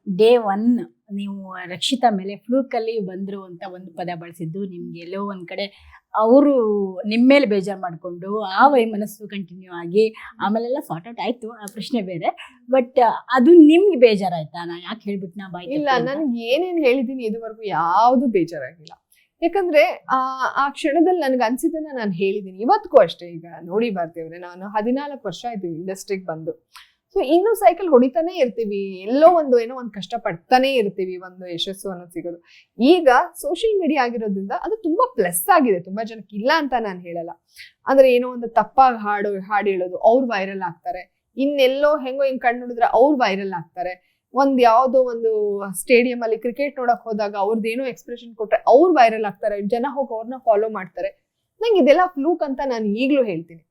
Day one ನೀವು ರಕ್ಷಿತಾ ಮೇಲೆ ಫ್ಲೂಕಲ್ಲಿ ಬಂದರು ಅಂತ ಒಂದು ಪದ ಬಳಸಿದ್ದು ನಿಮ್ಗೆ ಎಲ್ಲೋ ಒಂದು ಕಡೆ ಅವರು ನಿಮ್ಮ ಮೇಲೆ ಬೇಜಾರು ಮಾಡಿಕೊಂಡು ಆ ವೈಮನಸ್ಸು ಕಂಟಿನ್ಯೂ ಆಗಿ ಆಮೇಲೆಲ್ಲ ಸಾರ್ಟ್ ಔಟ್ ಆಯಿತು, ಆ ಪ್ರಶ್ನೆ ಬೇರೆ. ಬಟ್ ಅದು ನಿಮ್ಗೆ ಬೇಜಾರಾಯ್ತಾ? ನಾ ಯಾಕೆ ಹೇಳ್ಬಿಟ್ಟು ನಾ ಬಾಯ್ ಇಲ್ಲ, ನನ್ಗೆ ಏನೇನು ಹೇಳಿದ್ದೀನಿ ಇದುವರೆಗೂ ಯಾವುದು ಬೇಜಾರಾಗಿಲ್ಲ. ಯಾಕಂದ್ರೆ ಆ ಕ್ಷಣದಲ್ಲಿ ನನ್ಗೆ ಅನ್ಸಿದ್ದನ್ನ ನಾನು ಹೇಳಿದ್ದೀನಿ. ಇವತ್ತಿಗೂ ಅಷ್ಟೇ. ಈಗ ನೋಡಿ ಬರ್ತೀವ್ರೆ, ನಾನು 14 ವರ್ಷ ಆಯ್ತು ಇಂಡಸ್ಟ್ರಿಗೆ ಬಂದು. ಸೊ ಇನ್ನು ಸೈಕಲ್ ಹೊಡಿತಾನೆ ಇರ್ತೀವಿ, ಎಲ್ಲೋ ಏನೋ ಒಂದು ಕಷ್ಟ ಪಡ್ತಾನೆ ಇರ್ತೀವಿ, ಒಂದು ಯಶಸ್ಸು ಅನ್ನೋದು ಸಿಗೋದು. ಈಗ ಸೋಷಿಯಲ್ ಮೀಡಿಯಾ ಆಗಿರೋದ್ರಿಂದ ಅದು ತುಂಬಾ ಪ್ಲಸ್ ಆಗಿದೆ, ತುಂಬಾ ಜನಕ್ಕೆ ಇಲ್ಲ ಅಂತ ನಾನು ಹೇಳಲ್ಲ. ಅಂದ್ರೆ ಏನೋ ಒಂದು ತಪ್ಪಾಗಿ ಹಾಡು ಹೇಳೋದು, ಅವ್ರು ವೈರಲ್ ಆಗ್ತಾರೆ. ಇನ್ನೆಲ್ಲೋ ಹೆಂಗೋ ಹಿಂಗ್ ಕಣ್ಣು ನೋಡಿದ್ರೆ ಅವ್ರು ವೈರಲ್ ಆಗ್ತಾರೆ. ಯಾವ್ದೋ ಒಂದು ಸ್ಟೇಡಿಯಂ ಅಲ್ಲಿ ಕ್ರಿಕೆಟ್ ನೋಡಕ್ ಹೋದಾಗ ಅವ್ರದ್ದೇನೋ ಎಕ್ಸ್ಪ್ರೆಷನ್ ಕೊಟ್ರೆ ಅವ್ರು ವೈರಲ್ ಆಗ್ತಾರೆ, ಜನ ಹೋಗಿ ಅವ್ರನ್ನ ಫಾಲೋ ಮಾಡ್ತಾರೆ. ನಂಗೆ ಇದೆಲ್ಲ ಫ್ಲೂಕ್ ಅಂತ ನಾನು ಈಗ್ಲೂ ಹೇಳ್ತೀನಿ.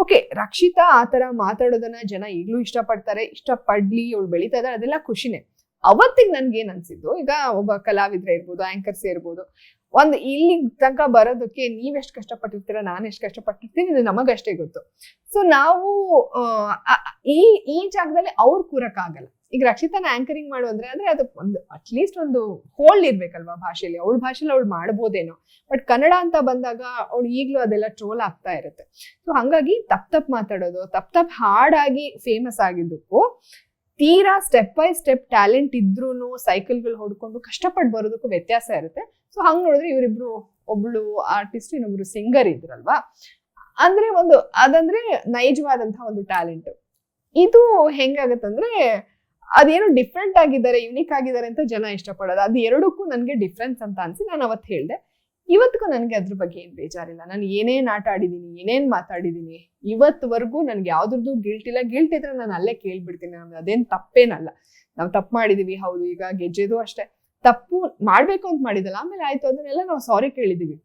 ಓಕೆ, ರಕ್ಷಿತಾ ಆತರ ಮಾತಾಡೋದನ್ನ ಜನ ಈಗ್ಲೂ ಇಷ್ಟಪಡ್ತಾರೆ, ಇಷ್ಟಪಡ್ಲಿ, ಅವಳು ಬೆಳೀತಾ ಇದ್ದಾರೆ, ಅದೆಲ್ಲ ಖುಷಿನೇ. ಅವತ್ತಿಗೆ ನನ್ಗೆ ಏನ್ ಅನ್ಸಿದ್ದು, ಈಗ ಒಬ್ಬ ಕಲಾವಿದ್ರೆ ಇರ್ಬೋದು, ಆಂಕರ್ಸ್ ಇರ್ಬೋದು, ಇಲ್ಲಿ ತನಕ ಬರೋದಕ್ಕೆ ನೀವೆಷ್ಟು ಕಷ್ಟಪಟ್ಟಿರ್ತೀರ, ನಾನು ಎಷ್ಟು ಕಷ್ಟಪಟ್ಟಿರ್ತೀನಿ, ಇದು ನಮಗಷ್ಟೇ ಗೊತ್ತು. ಸೊ ನಾವು ಈ ಜಾಗದಲ್ಲಿ ಅವ್ರು ಕೂರಕ್ಕಾಗಲ್ಲ. ಈಗ ರಕ್ಷಿತಾನ ಆಂಕರಿಂಗ್ ಮಾಡು ಅಂದ್ರೆ ಅದು ಒಂದು ಅಟ್ಲೀಸ್ಟ್ ಒಂದು ಹೋಲ್ಡ್ ಇರ್ಬೇಕಲ್ವಾ ಭಾಷೆಯಲ್ಲಿ. ಅವಳ ಭಾಷೆಲಿ ಅವಳು ಮಾಡ್ಬೋದೇನೋ, ಬಟ್ ಕನ್ನಡ ಅಂತ ಬಂದಾಗ ಅವಳು ಈಗ್ಲೂ ಅದೆಲ್ಲ ಟ್ರೋಲ್ ಆಗ್ತಾ ಇರುತ್ತೆ. ಸೊ ಹಂಗಾಗಿ ತಪ್ಪು ಮಾತಾಡೋದು, ತಪ್ಪು ಹಾಡಾಗಿ ಫೇಮಸ್ ಆಗಿದ್ದಕ್ಕೂ ತೀರಾ ಸ್ಟೆಪ್ ಬೈ ಸ್ಟೆಪ್ ಟ್ಯಾಲೆಂಟ್ ಇದ್ರೂನು ಸೈಕಲ್ಗಳು ಹೊಡ್ಕೊಂಡು ಕಷ್ಟಪಟ್ಟು ಬರೋದಕ್ಕೂ ವ್ಯತ್ಯಾಸ ಇರುತ್ತೆ. ಸೊ ಹಂಗ್ ನೋಡಿದ್ರೆ ಇವರಿಬ್ರು, ಒಬ್ಳು ಆರ್ಟಿಸ್ಟ್, ಇನ್ನೊಬ್ರು ಸಿಂಗರ್ ಇದ್ರಲ್ವಾ. ಅಂದ್ರೆ ಅದಂದ್ರೆ ನೈಜವಾದಂತಹ ಒಂದು ಟ್ಯಾಲೆಂಟ್. ಇದು ಹೆಂಗಾಗತ್ತಂದ್ರೆ ಅದೇನೋ ಡಿಫ್ರೆಂಟ್ ಆಗಿದ್ದಾರೆ, ಯುನಿಕ್ ಆಗಿದ್ದಾರೆ ಅಂತ ಜನ ಇಷ್ಟಪಡೋದು. ಅದು ಎರಡಕ್ಕೂ ನನಗೆ ಡಿಫ್ರೆನ್ಸ್ ಅಂತ ಅನ್ಸಿ ನಾನು ಅವತ್ತು ಹೇಳಿದೆ. ಇವತ್ತಿಗೂ ನನಗೆ ಅದ್ರ ಬಗ್ಗೆ ಏನ್ ಬೇಜಾರಿಲ್ಲ. ನಾನು ಏನೇನ್ ಆಟ ಆಡಿದೀನಿ, ಏನೇನ್ ಮಾತಾಡಿದೀನಿ, ಇವತ್ತುವರೆಗೂ ನನ್ಗೆ ಯಾವ್ದ್ರದ್ದು ಗಿಲ್ಟ್ ಇಲ್ಲ. ಗಿಲ್ಟ್ ಇದ್ರೆ ನಾನು ಅಲ್ಲೇ ಕೇಳ್ಬಿಡ್ತೀನಿ, ನಮ್ದು ಅದೇನ್ ತಪ್ಪೇನಲ್ಲ. ನಾವು ತಪ್ಪು ಮಾಡಿದೀವಿ, ಹೌದು. ಈಗ ಗೆಜ್ಜೆದು ಅಷ್ಟೇ, ತಪ್ಪು ಮಾಡ್ಬೇಕು ಅಂತ ಮಾಡಿದಲ್ಲ, ಆಮೇಲೆ ಆಯ್ತು, ಅದನ್ನೆಲ್ಲ ನಾವು ಸಾರಿ ಕೇಳಿದೀವಿ.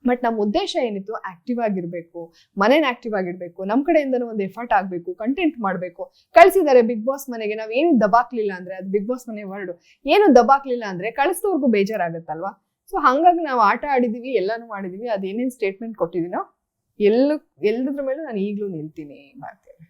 ಬಟ್ ನಮ್ಮ ಉದ್ದೇಶ ಏನಿತ್ತು, ಆಕ್ಟಿವ್ ಆಗಿರ್ಬೇಕು, ಮನೇನ ಆಕ್ಟಿವ್ ಆಗಿರ್ಬೇಕು, ನಮ್ ಕಡೆಯಿಂದನೂ ಒಂದು ಎಫರ್ಟ್ ಆಗ್ಬೇಕು, ಕಂಟೆಂಟ್ ಮಾಡ್ಬೇಕು. ಕಳ್ಸಿದ್ದಾರೆ ಬಿಗ್ ಬಾಸ್ ಮನೆಗೆ, ನಾವ್ ಏನು ದಬಾಕ್ಲಿಲ್ಲ ಅಂದ್ರೆ, ಅದು ಬಿಗ್ ಬಾಸ್ ಮನೆ ವರ್ಡ್, ಏನು ದಬಾಕ್ಲಿಲ್ಲ ಅಂದ್ರೆ ಕಳಿಸಿದವ್ರಿಗೂ ಬೇಜಾರಾಗತ್ತಲ್ವಾ. ಸೊ ಹಂಗಾಗಿ ನಾವು ಆಟ ಆಡಿದೀವಿ, ಎಲ್ಲಾನು ಮಾಡಿದೀವಿ. ಅದೇನೇನ್ ಸ್ಟೇಟ್ಮೆಂಟ್ ಕೊಟ್ಟಿದ್ದೀನೋ ಎಲ್ಲದ್ರ ಮೇಲೂ ನಾನು ಈಗ್ಲೂ ನಿಲ್ತೀನಿ ಮಾಡ್ತೇನೆ.